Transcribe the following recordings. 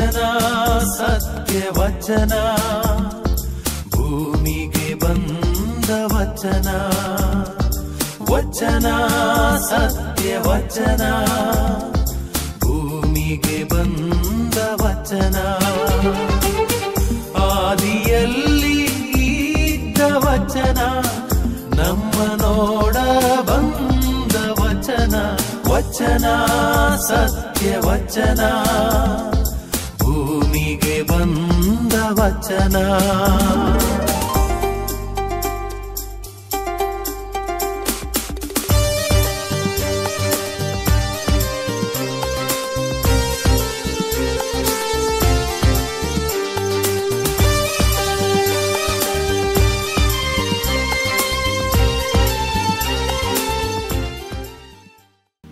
ವಚನ ಸತ್ಯ ವಚನ ಭೂಮಿಗೆ ಬಂದ ವಚನ ವಚನ ಸತ್ಯ ವಚನ ಭೂಮಿಗೆ ಬಂದ ವಚನ ಆದಿಯಲ್ಲಿ ಇದ್ದ ವಚನ ನಮ್ಮ ನೋಡ ಬಂದ ವಚನ ವಚನ ಸತ್ಯ ವಚನ ಭೂಮಿಗೆ ಬಂದ ವಚನ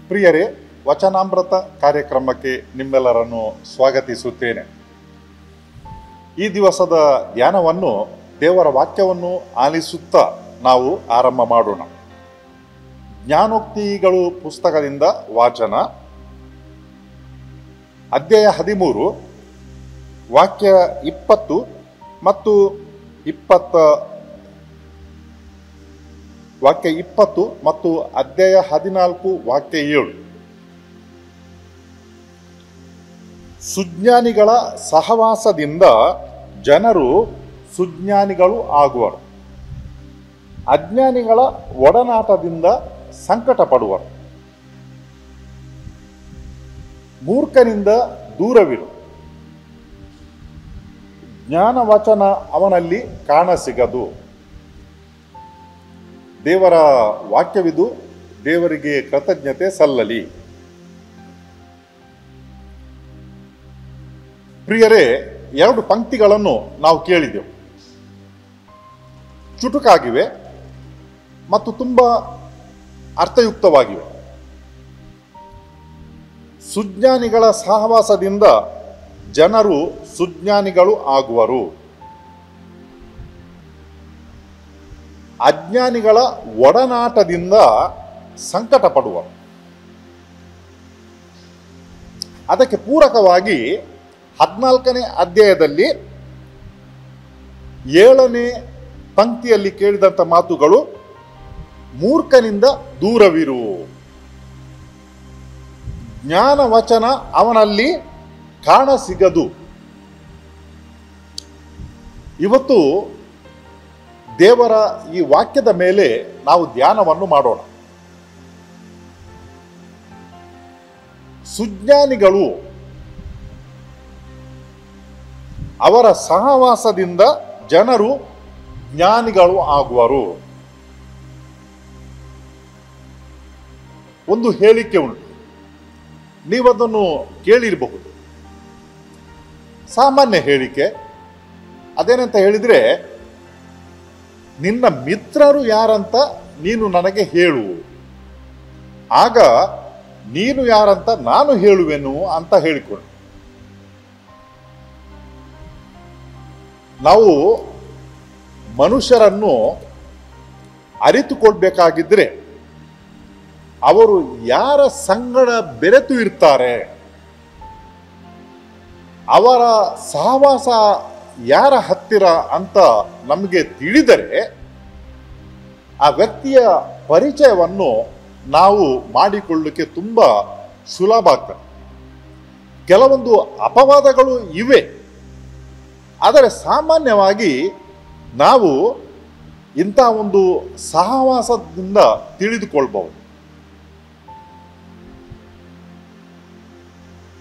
ಪ್ರಿಯರೇ, ವಚನಾಮೃತ ಕಾರ್ಯಕ್ರಮಕ್ಕೆ ನಿಮ್ಮೆಲ್ಲರನ್ನು ಸ್ವಾಗತಿಸುತ್ತೇನೆ. ಈ ದಿವಸದ ಧ್ಯಾನವನ್ನು ದೇವರ ವಾಕ್ಯವನ್ನು ಆಲಿಸುತ್ತಾ ನಾವು ಆರಂಭ ಮಾಡೋಣ. ಜ್ಞಾನೋಕ್ತಿಗಳು ಪುಸ್ತಕದಿಂದ ವಾಚನ, ಅಧ್ಯಾಯ 13 ವಾಕ್ಯ 20 ಮತ್ತು 20 ಮತ್ತು ಅಧ್ಯಾಯ 14 ವಾಕ್ಯ 7. ಸುಜ್ಞಾನಿಗಳ ಸಹವಾಸದಿಂದ ಜನರು ಸುಜ್ಞಾನಿಗಳು ಆಗುವರು, ಅಜ್ಞಾನಿಗಳ ಒಡನಾಟದಿಂದ ಸಂಕಟ ಪಡುವರು. ಮೂರ್ಖನಿಂದ ದೂರವಿರು, ಜ್ಞಾನವಚನ ಅವನಲ್ಲಿ ಕಾಣಸಿಗದು. ದೇವರ ವಾಕ್ಯವಿದು, ದೇವರಿಗೆ ಕೃತಜ್ಞತೆ ಸಲ್ಲಲಿ. ಪ್ರಿಯರೇ, 2 ಪಂಕ್ತಿಗಳನ್ನು ನಾವು ಕೇಳಿದೆವು. ಚುಟುಕಾಗಿವೆ ಮತ್ತು ತುಂಬ ಅರ್ಥಯುಕ್ತವಾಗಿವೆ. ಸುಜ್ಞಾನಿಗಳ ಸಹವಾಸದಿಂದ ಜನರು ಸುಜ್ಞಾನಿಗಳು ಆಗುವರು, ಅಜ್ಞಾನಿಗಳ ಒಡನಾಟದಿಂದ ಸಂಕಟ ಪಡುವರು. ಅದಕ್ಕೆ ಪೂರಕವಾಗಿ 14ನೇ ಅಧ್ಯಾಯದಲ್ಲಿ 7ನೇ ಪಂಕ್ತಿಯಲ್ಲಿ ಕೇಳಿದಂಥ ಮಾತುಗಳು, ಮೂರ್ಖನಿಂದ ದೂರವಿರು, ಜ್ಞಾನವಚನ ಅವನಲ್ಲಿ ಕಾಣಸಿಗದು. ಇವತ್ತು ದೇವರ ಈ ವಾಕ್ಯದ ಮೇಲೆ ನಾವು ಧ್ಯಾನವನ್ನು ಮಾಡೋಣ. ಸುಜ್ಞಾನಿಗಳು ಅವರ ಸಹವಾಸದಿಂದ ಜನರು ಜ್ಞಾನಿಗಳು ಆಗುವರು. ಒಂದು ಹೇಳಿಕೆ ಉಂಟು, ನೀವದನ್ನು ಕೇಳಿರಬಹುದು. ಸಾಮಾನ್ಯ ಹೇಳಿಕೆ. ಅದೇನಂತ ಹೇಳಿದರೆ, ನಿನ್ನ ಮಿತ್ರರು ಯಾರಂತ ನೀನು ನನಗೆ ಹೇಳು, ಆಗ ನೀನು ಯಾರಂತ ನಾನು ಹೇಳುವೆನು ಅಂತ ಹೇಳಿಕೊಂಡು. ನಾವು ಮನುಷ್ಯರನ್ನು ಅರಿತುಕೊಳ್ಬೇಕಾಗಿದ್ದರೆ ಅವರು ಯಾರ ಸಂಗಡ ಬೆರೆತು ಇರ್ತಾರೆ, ಅವರ ಸಹವಾಸ ಯಾರ ಹತ್ತಿರ ಅಂತ ನಮಗೆ ತಿಳಿದರೆ ಆ ವ್ಯಕ್ತಿಯ ಪರಿಚಯವನ್ನು ನಾವು ಮಾಡಿಕೊಳ್ಳಲಿಕ್ಕೆ ತುಂಬ ಸುಲಭ ಆಗ್ತದೆ. ಕೆಲವೊಂದು ಅಪವಾದಗಳು ಇವೆ, ಆದರೆ ಸಾಮಾನ್ಯವಾಗಿ ನಾವು ಇಂಥ ಒಂದು ಸಹವಾಸದಿಂದ ತಿಳಿದುಕೊಳ್ಬಹುದು.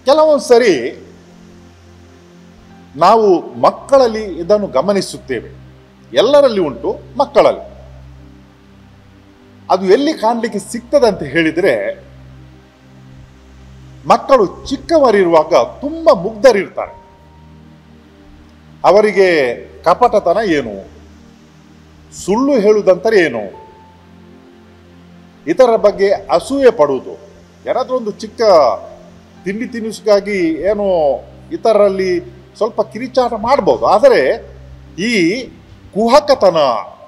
ಕೆಲವೊಂದು ಸರಿ ನಾವು ಮಕ್ಕಳಲ್ಲಿ ಇದನ್ನು ಗಮನಿಸುತ್ತೇವೆ, ಎಲ್ಲರಲ್ಲಿ ಉಂಟು, ಮಕ್ಕಳಲ್ಲಿ. ಅದು ಎಲ್ಲಿ ಕಾಣಲಿಕ್ಕೆ ಸಿಗ್ತದಂತ ಹೇಳಿದರೆ, ಮಕ್ಕಳು ಚಿಕ್ಕವರಿರುವಾಗ ತುಂಬ ಮುಗ್ಧರಿರ್ತಾರೆ. ಅವರಿಗೆ ಕಪಟತನ ಏನು, ಸುಳ್ಳು ಹೇಳುವುದಂತಾರೆ ಏನು, ಇತರ ಬಗ್ಗೆ ಅಸೂಯೆ ಪಡುವುದು, ಏನಾದರೂ ಒಂದು ಚಿಕ್ಕ ತಿಂಡಿ ತಿನಿಸಿಗಾಗಿ ಏನೋ ಇತರರಲ್ಲಿ ಸ್ವಲ್ಪ ಕಿರಿಚಾಟ ಮಾಡ್ಬೋದು. ಆದರೆ ಈ ಕುಹಕತನ,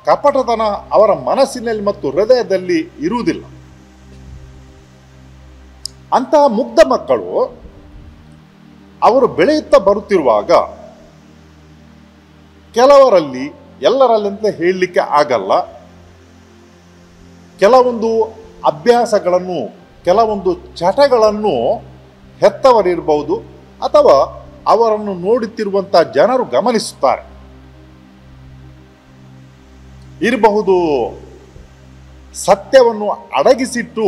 ಕಪಟತನ ಅವರ ಮನಸ್ಸಿನಲ್ಲಿ ಮತ್ತು ಹೃದಯದಲ್ಲಿ ಇರುವುದಿಲ್ಲ. ಅಂತಹ ಮುಗ್ಧ ಮಕ್ಕಳು ಅವರು ಬೆಳೆಯುತ್ತಾ ಬರುತ್ತಿರುವಾಗ ಕೆಲವರಲ್ಲಿ, ಎಲ್ಲರಲ್ಲಂತ ಹೇಳಲಿಕ್ಕೆ ಆಗಲ್ಲ, ಕೆಲವೊಂದು ಅಭ್ಯಾಸಗಳನ್ನು, ಕೆಲವೊಂದು ಚಟಗಳನ್ನು ಹೆತ್ತವರಿರಬಹುದು ಅಥವಾ ಅವರನ್ನು ನೋಡುತ್ತಿರುವಂಥ ಜನರು ಗಮನಿಸುತ್ತಾರೆ ಇರಬಹುದು. ಸತ್ಯವನ್ನು ಅಡಗಿಸಿಟ್ಟು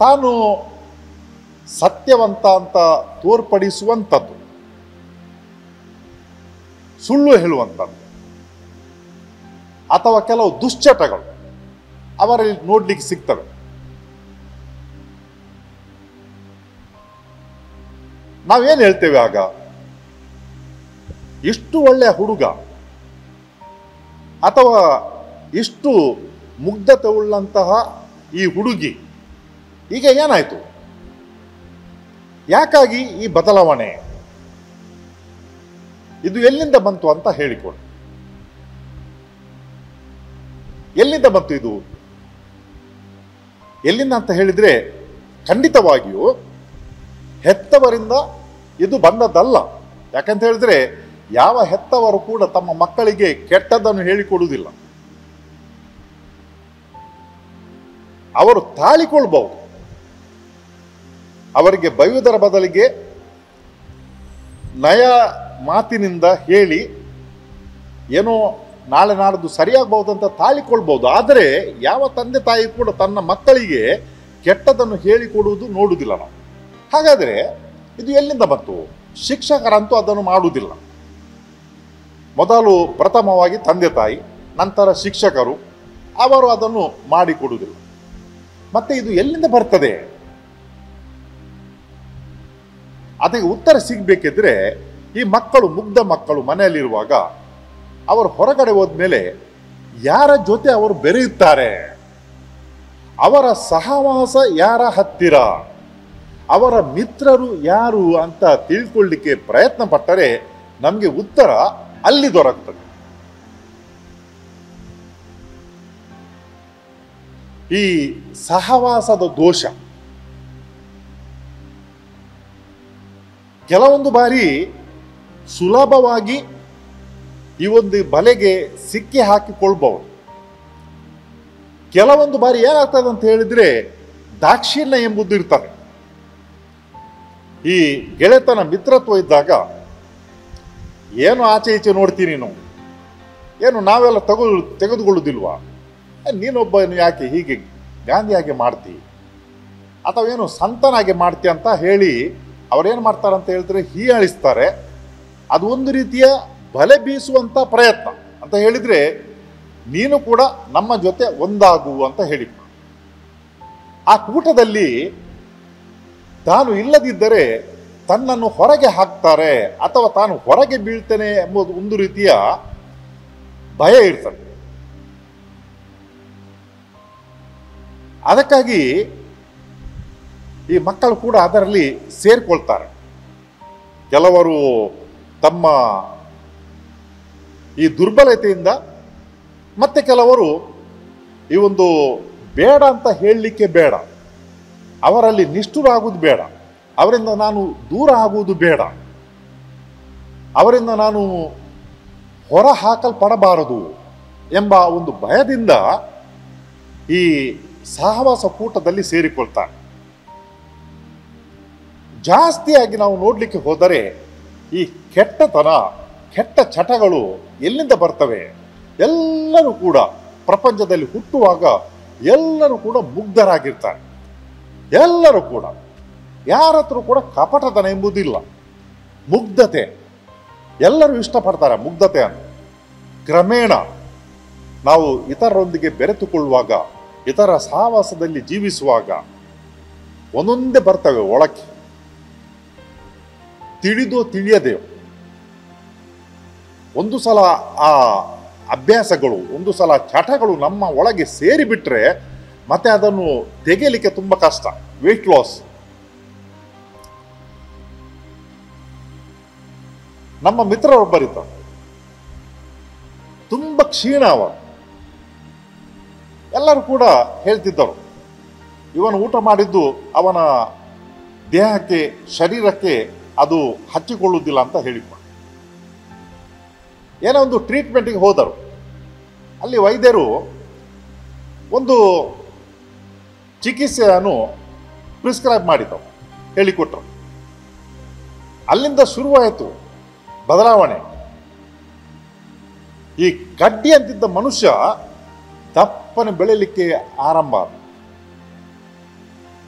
ತಾನು ಸತ್ಯವಂತ ಅಂತ ತೋರ್ಪಡಿಸುವಂಥದ್ದು, ಸುಳ್ಳು ಹೇಳುವಂಥದ್ದು ಅಥವಾ ಕೆಲವು ದುಶ್ಚಟಗಳು ಅವರಲ್ಲಿ ನೋಡ್ಲಿಕ್ಕೆ ಸಿಗ್ತವೆ. ನಾವೇನು ಹೇಳ್ತೇವೆ ಆಗ? ಇಷ್ಟು ಒಳ್ಳೆಯ ಹುಡುಗ ಅಥವಾ ಇಷ್ಟು ಮುಗ್ಧತೆ ಉಳ್ಳಂತಹ ಈ ಹುಡುಗಿ ಈಗ ಏನಾಯ್ತು? ಯಾಕಾಗಿ ಈ ಬದಲಾವಣೆ? ಇದು ಎಲ್ಲಿಂದ ಬಂತು ಅಂತ ಹೇಳಿಕೊಡಿ. ಎಲ್ಲಿಂದ ಬಂತು ಇದು? ಎಲ್ಲಿಂದ ಅಂತ ಹೇಳಿದ್ರೆ ಖಂಡಿತವಾಗಿಯೂ ಹೆತ್ತವರಿಂದ ಇದು ಬಂದದ್ದಲ್ಲ. ಯಾಕಂತ ಹೇಳಿದ್ರೆ ಯಾವ ಹೆತ್ತವರು ಕೂಡ ತಮ್ಮ ಮಕ್ಕಳಿಗೆ ಕೆಟ್ಟದ್ದನ್ನು ಹೇಳಿಕೊಡುವುದಿಲ್ಲ. ಅವರು ತಾಳಿಕೊಳ್ಬಹುದು. ಅವರಿಗೆ ಬೈಯುವುದರ ಬದಲಿಗೆ ನಯ ಮಾತಿನಿಂದ ಹೇಳಿ ಏನೋ ನಾಳೆ ನಾಡ್ದು ಸರಿಯಾಗಬಹುದು ಅಂತ ತಾಳಿಕೊಳ್ಬಹುದು. ಆದರೆ ಯಾವ ತಂದೆ ತಾಯಿ ಕೂಡ ತನ್ನ ಮಕ್ಕಳಿಗೆ ಕೆಟ್ಟದನ್ನು ಹೇಳಿಕೊಡುವುದು ನೋಡುವುದಿಲ್ಲ ನಾವು. ಹಾಗಾದರೆ ಇದು ಎಲ್ಲಿಂದ ಬಂತು? ಶಿಕ್ಷಕರಂತೂ ಅದನ್ನು ಮಾಡುವುದಿಲ್ಲ. ಮೊದಲು ಪ್ರಥಮವಾಗಿ ತಂದೆ ತಾಯಿ, ನಂತರ ಶಿಕ್ಷಕರು, ಅವರು ಅದನ್ನು ಮಾಡಿಕೊಡುವುದಿಲ್ಲ. ಮತ್ತೆ ಇದು ಎಲ್ಲಿಂದ ಬರ್ತದೆ? ಅದಕ್ಕೆ ಉತ್ತರ ಸಿಗಬೇಕಿದ್ರೆ ಈ ಮಕ್ಕಳು, ಮುಗ್ಧ ಮಕ್ಕಳು ಮನೆಯಲ್ಲಿರುವಾಗ ಅವರು ಹೊರಗಡೆ ಹೋದ್ಮೇಲೆ ಯಾರ ಜೊತೆ ಅವರು ಬೆರೆಯುತ್ತಾರೆ, ಅವರ ಸಹವಾಸ ಯಾರ ಹತ್ತಿರ, ಅವರ ಮಿತ್ರರು ಯಾರು ಅಂತ ತಿಳ್ಕೊಳ್ಳಿಕ್ಕೆ ಪ್ರಯತ್ನ ಪಟ್ಟರೆ ನಮಗೆ ಉತ್ತರ ಅಲ್ಲಿ ದೊರಕುತ್ತದೆ. ಈ ಸಹವಾಸದ ದೋಷ ಕೆಲವೊಂದು ಬಾರಿ ಸುಲಭವಾಗಿ ಈ ಒಂದು ಬಲೆಗೆ ಸಿಕ್ಕಿ ಹಾಕಿಕೊಳ್ಬಹುದು. ಕೆಲವೊಂದು ಬಾರಿ ಏನಾಗ್ತದೆ ಅಂತ ಹೇಳಿದ್ರೆ ದಾಕ್ಷಿಣ್ಯ ಎಂಬುದು ಇರ್ತದೆ. ಈ ಗೆಳೆತನ ಮಿತ್ರತ್ವ ಇದ್ದಾಗ ಏನು ಆಚೆ ಈಚೆ ನೋಡ್ತೀನಿ ನೀನು, ಏನು ನಾವೆಲ್ಲ ತೆಗೆದುಕೊಳ್ಳುವುದಿಲ್ವಾ, ನೀನೊಬ್ಬನು ಯಾಕೆ ಹೀಗೆ ಗಾಂಧಿಯಾಗಿ ಮಾಡ್ತಿ ಅಥವಾ ಏನು ಸಂತನಾಗಿ ಮಾಡ್ತಿ ಅಂತ ಹೇಳಿ ಅವರೇನು ಮಾಡ್ತಾರೆ ಅಂತ ಹೇಳಿದ್ರೆ ಹೀಯಾಳಿಸ್ತಾರೆ. ಅದು ಒಂದು ರೀತಿಯ ಬಲೆ ಬೀಸುವಂಥ ಪ್ರಯತ್ನ ಅಂತ ಹೇಳಿದರೆ ನೀನು ಕೂಡ ನಮ್ಮ ಜೊತೆ ಒಂದಾಗು ಅಂತ ಹೇಳಿ ಆ ಕೂಟದಲ್ಲಿ ತಾನು ಇಲ್ಲದಿದ್ದರೆ ತನ್ನನ್ನು ಹೊರಗೆ ಹಾಕ್ತಾರೆ ಅಥವಾ ತಾನು ಹೊರಗೆ ಬೀಳ್ತೇನೆ ಎಂಬುದು ಒಂದು ರೀತಿಯ ಭಯ ಇರ್ತದೆ. ಅದಕ್ಕಾಗಿ ಈ ಮಕ್ಕಳು ಕೂಡ ಅದರಲ್ಲಿ ಸೇರಿಕೊಳ್ತಾರೆ. ಕೆಲವರು ತಮ್ಮ ಈ ದುರ್ಬಲತೆಯಿಂದ, ಮತ್ತೆ ಕೆಲವರು ಈ ಒಂದು ಬೇಡ ಅಂತ ಹೇಳಲಿಕ್ಕೆ ಬೇಡ, ಅವರಲ್ಲಿ ನಿಷ್ಠುರ ಆಗುವುದು ಬೇಡ, ಅವರಿಂದ ನಾನು ದೂರ ಆಗುವುದು ಬೇಡ, ಅವರಿಂದ ನಾನು ಹೊರ ಹಾಕಲ್ಪಡಬಾರದು ಎಂಬ ಒಂದು ಭಯದಿಂದ ಈ ಸಹವಾಸ ಕೂಟದಲ್ಲಿ ಸೇರಿಕೊಳ್ತಾರೆ. ಜಾಸ್ತಿಯಾಗಿ ನಾವು ನೋಡಲಿಕ್ಕೆ ಹೋದರೆ ಈ ಕೆಟ್ಟತನ, ಕೆಟ್ಟ ಚಟಗಳು ಎಲ್ಲಿಂದ ಬರ್ತವೆ? ಎಲ್ಲರೂ ಕೂಡ ಪ್ರಪಂಚದಲ್ಲಿ ಹುಟ್ಟುವಾಗ ಎಲ್ಲರೂ ಕೂಡ ಮುಗ್ಧರಾಗಿರ್ತಾರೆ. ಎಲ್ಲರೂ ಕೂಡ ಯಾರ ಹತ್ರ ಕೂಡ ಕಪಟತನ ಎಂಬುದಿಲ್ಲ, ಮುಗ್ಧತೆ ಎಲ್ಲರೂ ಇಷ್ಟಪಡ್ತಾರೆ ಮುಗ್ಧತೆಯನ್ನು. ಕ್ರಮೇಣ ನಾವು ಇತರರೊಂದಿಗೆ ಬೆರೆತುಕೊಳ್ಳುವಾಗ, ಇತರ ಸಹವಾಸದಲ್ಲಿ ಜೀವಿಸುವಾಗ ಒಂದೊಂದೇ ಬರ್ತವೆ ಒಳಕ್ಕೆ, ತಿಳಿದೋ ತಿಳಿಯದೆಯೋ. ಒಂದು ಸಲ ಆ ಅಭ್ಯಾಸಗಳು, ಒಂದು ಸಲ ಚಟಗಳು ನಮ್ಮ ಒಳಗೆ ಸೇರಿಬಿಟ್ರೆ ಮತ್ತೆ ಅದನ್ನು ತೆಗೆಯಲಿಕ್ಕೆ ತುಂಬ ಕಷ್ಟ. Weight loss. ನಮ್ಮ ಮಿತ್ರರೊಬ್ಬರಿದ್ದರು, ತುಂಬ ಕ್ಷೀಣ ಅವರು. ಎಲ್ಲರೂ ಕೂಡ ಹೇಳ್ತಿದ್ದರು, ಇವನು ಊಟ ಮಾಡಿದ್ದು ಅವನ ದೇಹಕ್ಕೆ ಶರೀರಕ್ಕೆ ಅದು ಹಚ್ಚಿಕೊಳ್ಳುವುದಿಲ್ಲ ಅಂತ ಹೇಳಿಕೊಂಡು ಏನೋ ಒಂದು ಟ್ರೀಟ್ಮೆಂಟಿಗೆ ಹೋದರು. ಅಲ್ಲಿ ವೈದ್ಯರು ಒಂದು ಚಿಕಿತ್ಸೆಯನ್ನು ಪ್ರಿಸ್ಕ್ರೈಬ್ ಮಾಡಿದರು, ಹೇಳಿಕೊಟ್ರು. ಅಲ್ಲಿಂದ ಶುರುವಾಯಿತು ಬದಲಾವಣೆ. ಈ ಕಡ್ಡಿ ಅಂತಿದ್ದ ಮನುಷ್ಯ ದಪ್ಪನೆ ಬೆಳೆಯಲಿಕ್ಕೆ ಆರಂಭ ಆದ.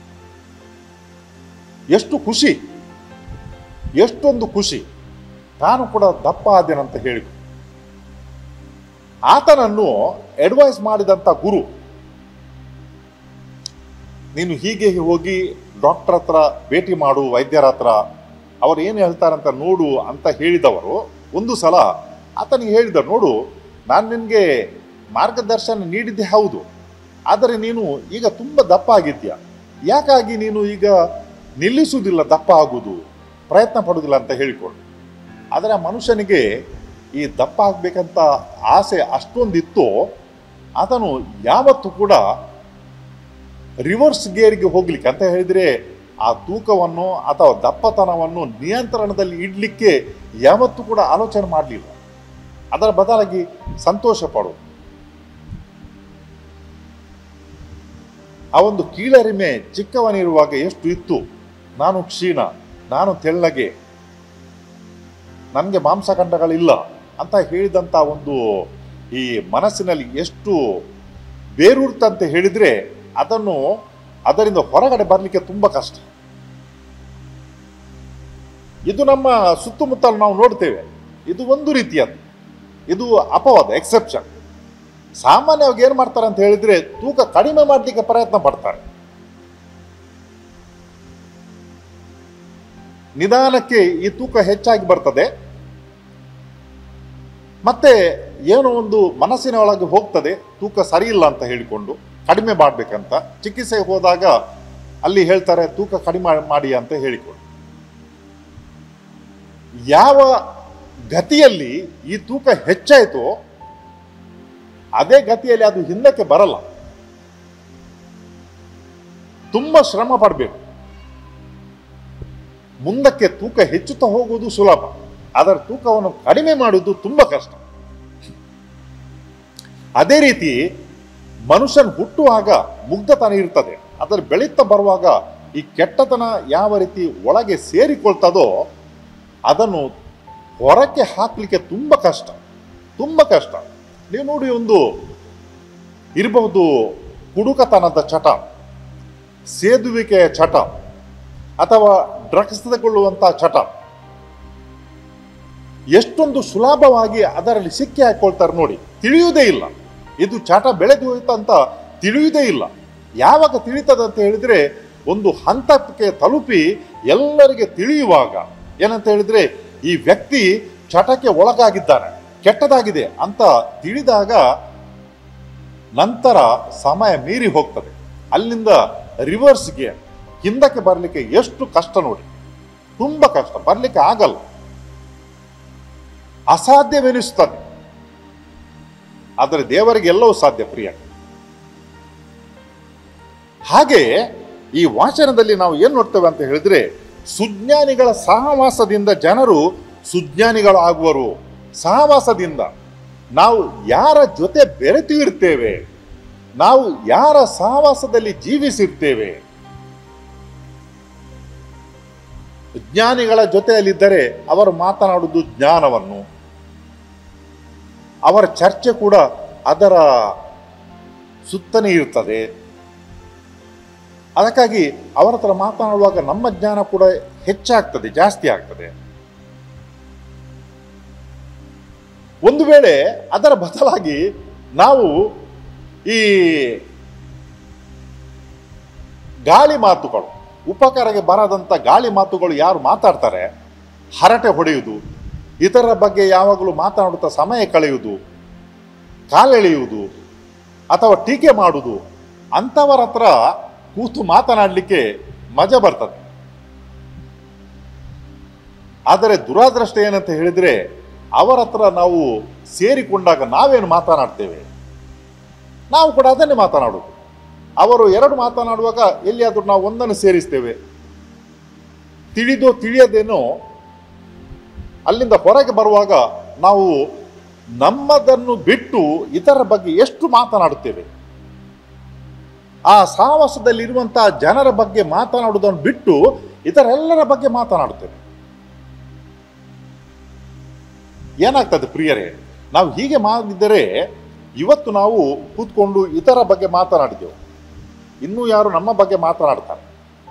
ಎಷ್ಟು ಖುಷಿ, ಎಷ್ಟೊಂದು ಖುಷಿ. ನಾನು ಕೂಡ ದಪ್ಪ ಆದೇನಂತ ಹೇಳಿ ಆತನನ್ನು ಅಡ್ವೈಸ್ ಮಾಡಿದಂಥ ಗುರು, ನೀನು ಹೀಗೆ ಹೋಗಿ ಡಾಕ್ಟರ್ ಹತ್ರ ಭೇಟಿ ಮಾಡು, ವೈದ್ಯರ ಹತ್ರ, ಅವರು ಏನು ಹೇಳ್ತಾರಂತ ನೋಡು ಅಂತ ಹೇಳಿದವರು ಒಂದು ಸಲ ಆತನಿಗೆ ಹೇಳಿದರು, ನೋಡು ನಾನು ನಿನಗೆ ಮಾರ್ಗದರ್ಶನ ನೀಡಿದ್ದೆ ಹೌದು, ಆದರೆ ನೀನು ಈಗ ತುಂಬ ದಪ್ಪ ಆಗಿದ್ಯಾ, ಯಾಕಾಗಿ ನೀನು ಈಗ ನಿಲ್ಲಿಸುವುದಿಲ್ಲ ದಪ್ಪ ಆಗುವುದು, ಪ್ರಯತ್ನ ಪಡುವುದಿಲ್ಲ ಅಂತ ಹೇಳಿಕೊಂಡು. ಆದರೆ ಆ ಮನುಷ್ಯನಿಗೆ ಈ ದಪ್ಪ ಆಗಬೇಕಂತ ಆಸೆ ಅಷ್ಟೊಂದಿತ್ತು, ಆತನು ಯಾವತ್ತೂ ಕೂಡ ರಿವರ್ಸ್ ಗೇರಿಗೆ ಹೋಗ್ಲಿಕ್ಕೆ ಅಂತ ಹೇಳಿದರೆ ಆ ತೂಕವನ್ನು ಅಥವಾ ದಪ್ಪತನವನ್ನು ನಿಯಂತ್ರಣದಲ್ಲಿ ಇಡಲಿಕ್ಕೆ ಯಾವತ್ತೂ ಕೂಡ ಆಲೋಚನೆ ಮಾಡಲಿಲ್ಲ. ಅದರ ಬದಲಾಗಿ ಸಂತೋಷ ಪಡು. ಆ ಒಂದು ಕೀಳರಿಮೆ ಚಿಕ್ಕವನಿರುವಾಗ ಎಷ್ಟು ಇತ್ತು, ನಾನು ಕ್ಷೀಣ, ನಾನು ತೆಳ್ಳಗೆ, ನನಗೆ ಮಾಂಸಖಂಡಗಳಿಲ್ಲ ಅಂತ ಹೇಳಿದಂಥ ಒಂದು ಈ ಮನಸ್ಸಿನಲ್ಲಿ ಎಷ್ಟು ಬೇರೂರ್ತಂತೆ ಹೇಳಿದರೆ ಅದರಿಂದ ಹೊರಗಡೆ ಬರಲಿಕ್ಕೆ ತುಂಬ ಕಷ್ಟ. ಇದು ನಮ್ಮ ಸುತ್ತಮುತ್ತಲು ನಾವು ನೋಡ್ತೇವೆ. ಇದು ಒಂದು ರೀತಿಯದ್ದು, ಇದು ಅಪವಾದ, ಎಕ್ಸೆಪ್ಷನ್. ಸಾಮಾನ್ಯವಾಗಿ ಏನು ಮಾಡ್ತಾರೆ ಅಂತ ಹೇಳಿದ್ರೆ ತೂಕ ಕಡಿಮೆ ಮಾಡಲಿಕ್ಕೆ ಪ್ರಯತ್ನ ಪಡ್ತಾರೆ. ನಿಧಾನಕ್ಕೆ ಈ ತೂಕ ಹೆಚ್ಚಾಗಿ ಬರ್ತದೆ, ಮತ್ತೆ ಏನೋ ಒಂದು ಮನಸ್ಸಿನ ಒಳಗೆ ಹೋಗ್ತದೆ, ತೂಕ ಸರಿ ಇಲ್ಲ ಅಂತ ಹೇಳಿಕೊಂಡು ಕಡಿಮೆ ಮಾಡಬೇಕಂತ. ಚಿಕಿತ್ಸೆಗೆ ಹೋದಾಗ ಅಲ್ಲಿ ಹೇಳ್ತಾರೆ ತೂಕ ಕಡಿಮೆ ಮಾಡಿ ಅಂತ ಹೇಳಿಕೊಂಡು. ಯಾವ ಗತಿಯಲ್ಲಿ ಈ ತೂಕ ಹೆಚ್ಚಾಯಿತೋ ಅದೇ ಗತಿಯಲ್ಲಿ ಅದು ಹಿಂದಕ್ಕೆ ಬರಲ್ಲ. ತುಂಬಾ ಶ್ರಮ ಪಡಬೇಕು. ಮುಂದಕ್ಕೆ ತೂಕ ಹೆಚ್ಚುತ್ತಾ ಹೋಗುವುದು ಸುಲಭ, ಅದರ ತೂಕವನ್ನು ಕಡಿಮೆ ಮಾಡುವುದು ತುಂಬಾ ಕಷ್ಟ. ಅದೇ ರೀತಿ ಮನುಷ್ಯನ್ ಹುಟ್ಟುವಾಗ ಮುಗ್ಧತನ ಇರ್ತದೆ, ಅದರ ಬೆಳೀತಾ ಬರುವಾಗ ಈ ಕೆಟ್ಟತನ ಯಾವ ರೀತಿ ಒಳಗೆ ಸೇರಿಕೊಳ್ತದೋ ಅದನ್ನು ಹೊರಕ್ಕೆ ಹಾಕಲಿಕ್ಕೆ ತುಂಬ ಕಷ್ಟ, ತುಂಬ ಕಷ್ಟ. ನೀವು ನೋಡಿ, ಒಂದು ಇರಬಹುದು ಕುಡುಕತನದ ಚಟ, ಸೇದುವಿಕೆಯ ಚಟ, ಅಥವಾ ಡ್ರಗ್ಸ್ ತೆಗೆದುಕೊಳ್ಳುವಂಥ ಚಟ. ಎಷ್ಟೊಂದು ಸುಲಭವಾಗಿ ಅದರಲ್ಲಿ ಸಿಕ್ಕಿ ಹಾಕೊಳ್ತಾರೆ ನೋಡಿ, ತಿಳಿಯುವುದೇ ಇಲ್ಲ. ಇದು ಚಟ ಬೆಳೆದು ಹೋಯ್ತಂತ ತಿಳಿಯುವುದೇ ಇಲ್ಲ. ಯಾವಾಗ ತಿಳಿತದೆ ಅಂತ ಹೇಳಿದ್ರೆ ಒಂದು ಹಂತಕ್ಕೆ ತಲುಪಿ ಎಲ್ಲರಿಗೆ ತಿಳಿಯುವಾಗ, ಏನಂತ ಹೇಳಿದ್ರೆ ಈ ವ್ಯಕ್ತಿ ಚಟಕ್ಕೆ ಒಳಗಾಗಿದ್ದಾನೆ, ಕೆಟ್ಟದಾಗಿದೆ ಅಂತ ತಿಳಿದಾಗ ನಂತರ ಸಮಯ ಮೀರಿ ಹೋಗ್ತದೆ. ಅಲ್ಲಿಂದ ರಿವರ್ಸ್ಗೆ ಹಿಂದಕ್ಕೆ ಬರಲಿಕ್ಕೆ ಎಷ್ಟು ಕಷ್ಟ ನೋಡಿ, ತುಂಬ ಕಷ್ಟ, ಬರಲಿಕ್ಕೆ ಆಗಲ್ಲ, ಅಸಾಧ್ಯವೆನಿಸುತ್ತದೆ. ಆದರೆ ದೇವರಿಗೆ ಎಲ್ಲವೂ ಸಾಧ್ಯ ಪ್ರಿಯ. ಹಾಗೆ ಈ ವಾಚನದಲ್ಲಿ ನಾವು ಏನು ನೋಡ್ತೇವೆ ಅಂತ ಹೇಳಿದ್ರೆ, ಸುಜ್ಞಾನಿಗಳ ಸಹವಾಸದಿಂದ ಜನರು ಸುಜ್ಞಾನಿಗಳು ಆಗುವರು. ಸಹವಾಸದಿಂದ ನಾವು ಯಾರ ಜೊತೆ ಬೆರೆತು ಇರ್ತೇವೆ, ನಾವು ಯಾರ ಸಹವಾಸದಲ್ಲಿ ಜೀವಿಸಿರ್ತೇವೆ. ಜ್ಞಾನಿಗಳ ಜೊತೆಯಲ್ಲಿದ್ದರೆ ಅವರು ಮಾತನಾಡುವುದು ಜ್ಞಾನವನ್ನು, ಅವರ ಚರ್ಚೆ ಕೂಡ ಅದರ ಸುತ್ತನೇ ಇರ್ತದೆ. ಅದಕ್ಕಾಗಿ ಅವರ ಹತ್ರ ಮಾತನಾಡುವಾಗ ನಮ್ಮ ಜ್ಞಾನ ಕೂಡ ಹೆಚ್ಚಾಗ್ತದೆ, ಜಾಸ್ತಿ ಆಗ್ತದೆ. ಒಂದು ವೇಳೆ ಅದರ ಬದಲಾಗಿ ನಾವು ಈ ಗಾಳಿ ಮಾತುಗಳು, ಉಪಕಾರಕ್ಕೆ ಬರದಂಥ ಗಾಳಿ ಮಾತುಗಳು ಯಾರು ಮಾತಾಡ್ತಾರೆ, ಹರಟೆ ಹೊಡೆಯುವುದು, ಇತರರ ಬಗ್ಗೆ ಯಾವಾಗಲೂ ಮಾತನಾಡುತ್ತಾ ಸಮಯ ಕಳೆಯುವುದು, ಕಾಲೆಳೆಯುವುದು ಅಥವಾ ಟೀಕೆ ಮಾಡುವುದು, ಅಂಥವರ ಹತ್ರ ಕೂತು ಮಾತನಾಡಲಿಕ್ಕೆ ಮಜಾ ಬರ್ತದೆ. ಆದರೆ ದುರಾದೃಷ್ಟ ಏನಂತ ಹೇಳಿದ್ರೆ, ಅವರ ಹತ್ರ ನಾವು ಸೇರಿಕೊಂಡಾಗ ನಾವೇನು ಮಾತನಾಡ್ತೇವೆ, ನಾವು ಕೂಡ ಅದನ್ನೇ ಮಾತನಾಡುವುದು. ಅವರು ಎರಡು ಮಾತನಾಡುವಾಗ ಎಲ್ಲಿಯಾದರೂ ನಾವು ಒಂದನ್ನು ಸೇರಿಸ್ತೇವೆ, ತಿಳಿದೋ ತಿಳಿಯದೇನೋ ಅಲ್ಲಿಂದ ಹೊರಗೆ ಬರುವಾಗ ನಾವು ನಮ್ಮದನ್ನು ಬಿಟ್ಟು ಇತರ ಬಗ್ಗೆ ಎಷ್ಟು ಮಾತನಾಡುತ್ತೇವೆ. ಆ ಸಹವಾಸದಲ್ಲಿರುವಂತಹ ಜನರ ಬಗ್ಗೆ ಮಾತನಾಡುವುದನ್ನು ಬಿಟ್ಟು ಇತರೆಲ್ಲರ ಬಗ್ಗೆ ಮಾತನಾಡುತ್ತೇವೆ. ಏನಾಗ್ತದೆ ಪ್ರಿಯರೇ? ನಾವು ಹೀಗೆ ಮಾಡಿದರೆ ಇವತ್ತು ನಾವು ಕೂತ್ಕೊಂಡು ಇತರ ಬಗ್ಗೆ ಮಾತನಾಡಿದೆವು, ಇನ್ನೂ ಯಾರು ನಮ್ಮ ಬಗ್ಗೆ ಮಾತನಾಡ್ತಾರೆ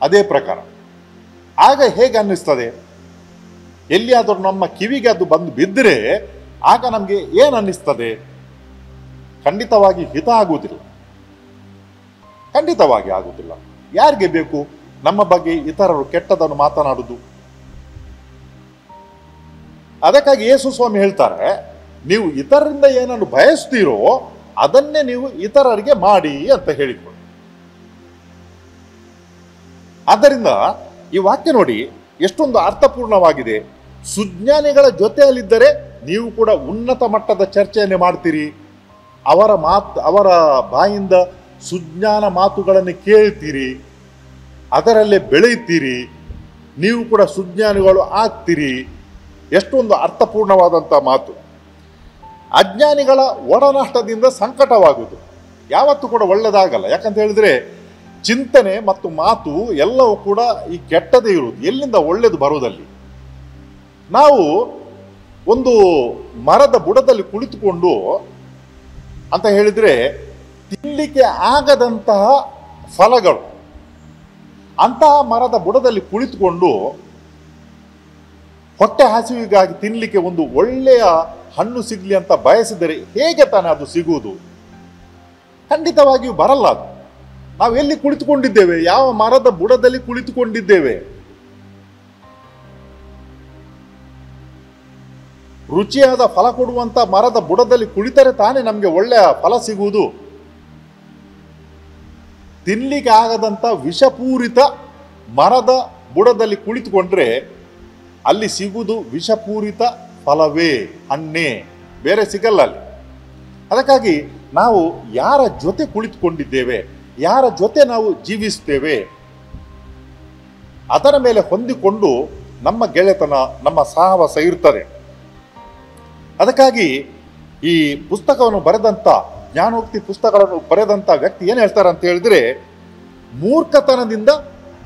ಅದೇ ಪ್ರಕಾರ. ಆಗ ಹೇಗೆ ಅನ್ನಿಸ್ತದೆ? ಎಲ್ಲಿಯಾದರೂ ನಮ್ಮ ಕಿವಿಗೆ ಅದು ಬಂದು ಬಿದ್ದರೆ ಆಗ ನಮಗೆ ಏನು ಅನ್ನಿಸ್ತದೆ? ಖಂಡಿತವಾಗಿ ಹಿತ ಆಗುವುದಿಲ್ಲ, ಖಂಡಿತವಾಗಿ ಆಗುವುದಿಲ್ಲ. ಯಾರಿಗೆ ಬೇಕು ನಮ್ಮ ಬಗ್ಗೆ ಇತರರು ಕೆಟ್ಟದನ್ನು ಮಾತನಾಡುವುದು? ಅದಕ್ಕಾಗಿ ಯೇಸು ಸ್ವಾಮಿ ಹೇಳ್ತಾರೆ, ನೀವು ಇತರರಿಂದ ಏನನ್ನು ಬಯಸ್ತೀರೋ ಅದನ್ನೇ ನೀವು ಇತರರಿಗೆ ಮಾಡಿ ಅಂತ ಹೇಳಿಕೊಂಡು. ಆದ್ದರಿಂದ ಈ ವಾಕ್ಯ ನೋಡಿ ಎಷ್ಟೊಂದು ಅರ್ಥಪೂರ್ಣವಾಗಿದೆ. ಸುಜ್ಞಾನಿಗಳ ಜೊತೆಯಲ್ಲಿದ್ದರೆ ನೀವು ಕೂಡ ಉನ್ನತ ಮಟ್ಟದ ಚರ್ಚೆಯನ್ನು ಮಾಡ್ತೀರಿ, ಅವರ ಬಾಯಿಂದ ಸುಜ್ಞಾನ ಮಾತುಗಳನ್ನು ಕೇಳ್ತೀರಿ, ಅದರಲ್ಲೇ ಬೆಳೆಯುತ್ತೀರಿ, ನೀವು ಕೂಡ ಸುಜ್ಞಾನಿಗಳು ಆಗ್ತೀರಿ. ಎಷ್ಟೊಂದು ಅರ್ಥಪೂರ್ಣವಾದಂಥ ಮಾತು. ಅಜ್ಞಾನಿಗಳ ಒಡನಾಟದಿಂದ ಸಂಕಟವಾಗುವುದು ಯಾವತ್ತೂ ಕೂಡ ಒಳ್ಳೆಯದಾಗಲ್ಲ. ಯಾಕಂತ ಹೇಳಿದ್ರೆ ಚಿಂತನೆ ಮತ್ತು ಮಾತು ಎಲ್ಲವೂ ಕೂಡ ಈ ಕೆಟ್ಟದೇ ಇರುವುದು. ಎಲ್ಲಿಂದ ಒಳ್ಳೆಯದು ಬರುವುದಲ್ಲಿ? ನಾವು ಒಂದು ಮರದ ಬುಡದಲ್ಲಿ ಕುಳಿತುಕೊಂಡು ಅಂತ ಹೇಳಿದ್ರೆ ತಿನ್ನಲಿಕ್ಕೆ ಆಗದಂತಹ ಫಲಗಳು, ಅಂತಹ ಮರದ ಬುಡದಲ್ಲಿ ಕುಳಿತುಕೊಂಡು ಹೊಟ್ಟೆ ಹಸಿವಿಗಾಗಿ ತಿನ್ನಲಿಕ್ಕೆ ಒಂದು ಒಳ್ಳೆಯ ಹಣ್ಣು ಸಿಗಲಿ ಅಂತ ಬಯಸಿದರೆ ಹೇಗೆ ತಾನೇ ಅದು ಸಿಗುವುದು? ಖಂಡಿತವಾಗಿಯೂ ಬರಲ್ಲ ಅದು. ನಾವು ಎಲ್ಲಿ ಕುಳಿತುಕೊಂಡಿದ್ದೇವೆ? ಯಾವ ಮರದ ಬುಡದಲ್ಲಿ ಕುಳಿತುಕೊಂಡಿದ್ದೇವೆ? ರುಚಿಯಾದ ಫಲ ಕೊಡುವಂತ ಮರದ ಬುಡದಲ್ಲಿ ಕುಳಿತರೆ ತಾನೇ ನಮಗೆ ಒಳ್ಳೆಯ ಫಲ ಸಿಗುವುದು. ತಿನ್ಲಿಕ್ಕೆ ಆಗದಂತ ವಿಷಪೂರಿತ ಮರದ ಬುಡದಲ್ಲಿ ಕುಳಿತುಕೊಂಡ್ರೆ ಅಲ್ಲಿ ಸಿಗುವುದು ವಿಷಪೂರಿತ ಫಲವೇ, ಹಣ್ಣೇ, ಬೇರೆ ಸಿಗಲ್ಲ ಅಲ್ಲಿ. ಅದಕ್ಕಾಗಿ ನಾವು ಯಾರ ಜೊತೆ ಕುಳಿತುಕೊಂಡಿದ್ದೇವೆ, ಯಾರ ಜೊತೆ ನಾವು ಜೀವಿಸ್ತೇವೆ, ಅದರ ಮೇಲೆ ಹೊಂದಿಕೊಂಡು ನಮ್ಮ ಗೆಳೆತನ, ನಮ್ಮ ಸಹವಾಸ ಇರ್ತದೆ. ಅದಕ್ಕಾಗಿ ಈ ಪುಸ್ತಕವನ್ನು ಬರೆದಂತ, ಜ್ಞಾನೋಕ್ತಿ ಪುಸ್ತಕಗಳನ್ನು ಬರೆದಂತ ವ್ಯಕ್ತಿ ಏನು ಹೇಳ್ತಾರೆ ಅಂತ ಹೇಳಿದ್ರೆ, ಮೂರ್ಖತನದಿಂದ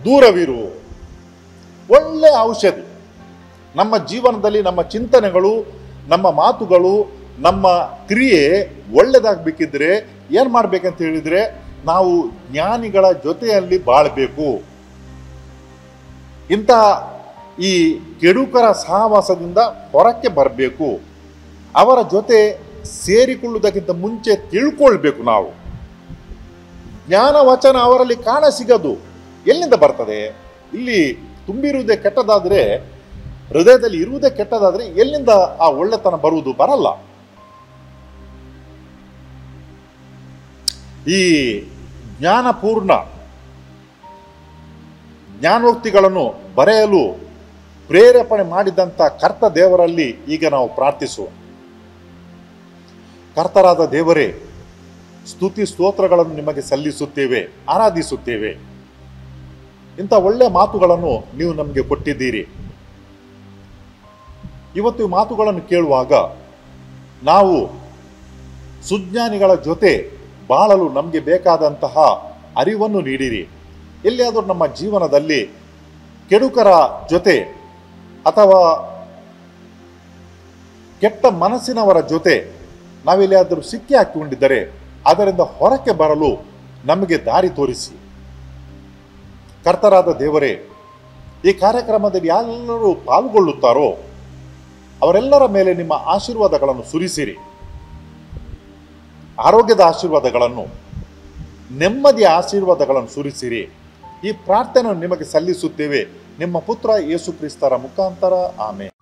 ದೂರವಿರು. ಒಳ್ಳೆ ಔಷಧಿ. ನಮ್ಮ ಜೀವನದಲ್ಲಿ ನಮ್ಮ ಚಿಂತನೆಗಳು, ನಮ್ಮ ಮಾತುಗಳು, ನಮ್ಮ ಕ್ರಿಯೆ ಒಳ್ಳೆದಾಗಬೇಕಿದ್ರೆ ಏನು ಮಾಡ್ಬೇಕಂತ ಹೇಳಿದ್ರೆ ನಾವು ಜ್ಞಾನಿಗಳ ಜೊತೆಯಲ್ಲಿ ಬಾಳಬೇಕು. ಇಂಥ ಈ ಕೆಡುಕರ ಸಹವಾಸದಿಂದ ಹೊರಕ್ಕೆ ಬರಬೇಕು. ಅವರ ಜೊತೆ ಸೇರಿಕೊಳ್ಳುವುದಕ್ಕಿಂತ ಮುಂಚೆ ತಿಳ್ಕೊಳ್ಬೇಕು. ನಾವು ಜ್ಞಾನ ವಚನ ಅವರಲ್ಲಿ ಕಾಣ ಸಿಗದು. ಎಲ್ಲಿಂದ ಬರ್ತದೆ? ಇಲ್ಲಿ ತುಂಬಿರುವುದೇ ಕೆಟ್ಟದಾದ್ರೆ, ಹೃದಯದಲ್ಲಿ ಇರುವುದೇ ಕೆಟ್ಟದಾದ್ರೆ ಎಲ್ಲಿಂದ ಆ ಒಳ್ಳೆತನ ಬರುವುದು? ಬರಲ್ಲ. ಈ ಜ್ಞಾನಪೂರ್ಣ ಜ್ಞಾನೋಕ್ತಿಗಳನ್ನು ಬರೆಯಲು ಪ್ರೇರೇಪಣೆ ಮಾಡಿದಂಥ ಕರ್ತ ದೇವರಲ್ಲಿ ಈಗ ನಾವು ಪ್ರಾರ್ಥಿಸುವ. ಕರ್ತರಾದ ದೇವರೇ, ಸ್ತುತಿ ಸ್ತೋತ್ರಗಳನ್ನು ನಿಮಗೆ ಸಲ್ಲಿಸುತ್ತೇವೆ, ಆರಾಧಿಸುತ್ತೇವೆ. ಇಂಥ ಒಳ್ಳೆಯ ಮಾತುಗಳನ್ನು ನೀವು ನಮಗೆ ಕೊಟ್ಟಿದ್ದೀರಿ. ಇವತ್ತು ಈ ಮಾತುಗಳನ್ನು ಕೇಳುವಾಗ ನಾವು ಸುಜ್ಞಾನಿಗಳ ಜೊತೆ ಬಾಳಲು ನಮಗೆ ಬೇಕಾದಂತಹ ಅರಿವನ್ನು ನೀಡಿರಿ. ಎಲ್ಲಿಯಾದರೂ ನಮ್ಮ ಜೀವನದಲ್ಲಿ ಕೆಡುಕರ ಜೊತೆ ಅಥವಾ ಕೆಟ್ಟ ಮನಸ್ಸಿನವರ ಜೊತೆ ನಾವೆಲ್ಲಿಯಾದರೂ ಸಿಕ್ಕಿ ಹಾಕಿಕೊಂಡಿದ್ದರೆ ಅದರಿಂದ ಹೊರಕ್ಕೆ ಬರಲು ನಮಗೆ ದಾರಿ ತೋರಿಸಿ. ಕರ್ತರಾದ ದೇವರೇ, ಈ ಕಾರ್ಯಕ್ರಮದಲ್ಲಿ ಯಾರೆಲ್ಲರೂ ಪಾಲ್ಗೊಳ್ಳುತ್ತಾರೋ ಅವರೆಲ್ಲರ ಮೇಲೆ ನಿಮ್ಮ ಆಶೀರ್ವಾದಗಳನ್ನು ಸುರಿಸಿರಿ. ಆರೋಗ್ಯದ ಆಶೀರ್ವಾದಗಳನ್ನು, ನೆಮ್ಮದಿಯ ಆಶೀರ್ವಾದಗಳನ್ನು ಸುರಿಸಿರಿ. ಈ ಪ್ರಾರ್ಥನೆಯನ್ನು ನಿಮಗೆ ಸಲ್ಲಿಸುತ್ತೇವೆ ನಿಮ್ಮ ಪುತ್ರ ಯೇಸು ಕ್ರಿಸ್ತರ ಮುಖಾಂತರ. ಆಮೆನ್.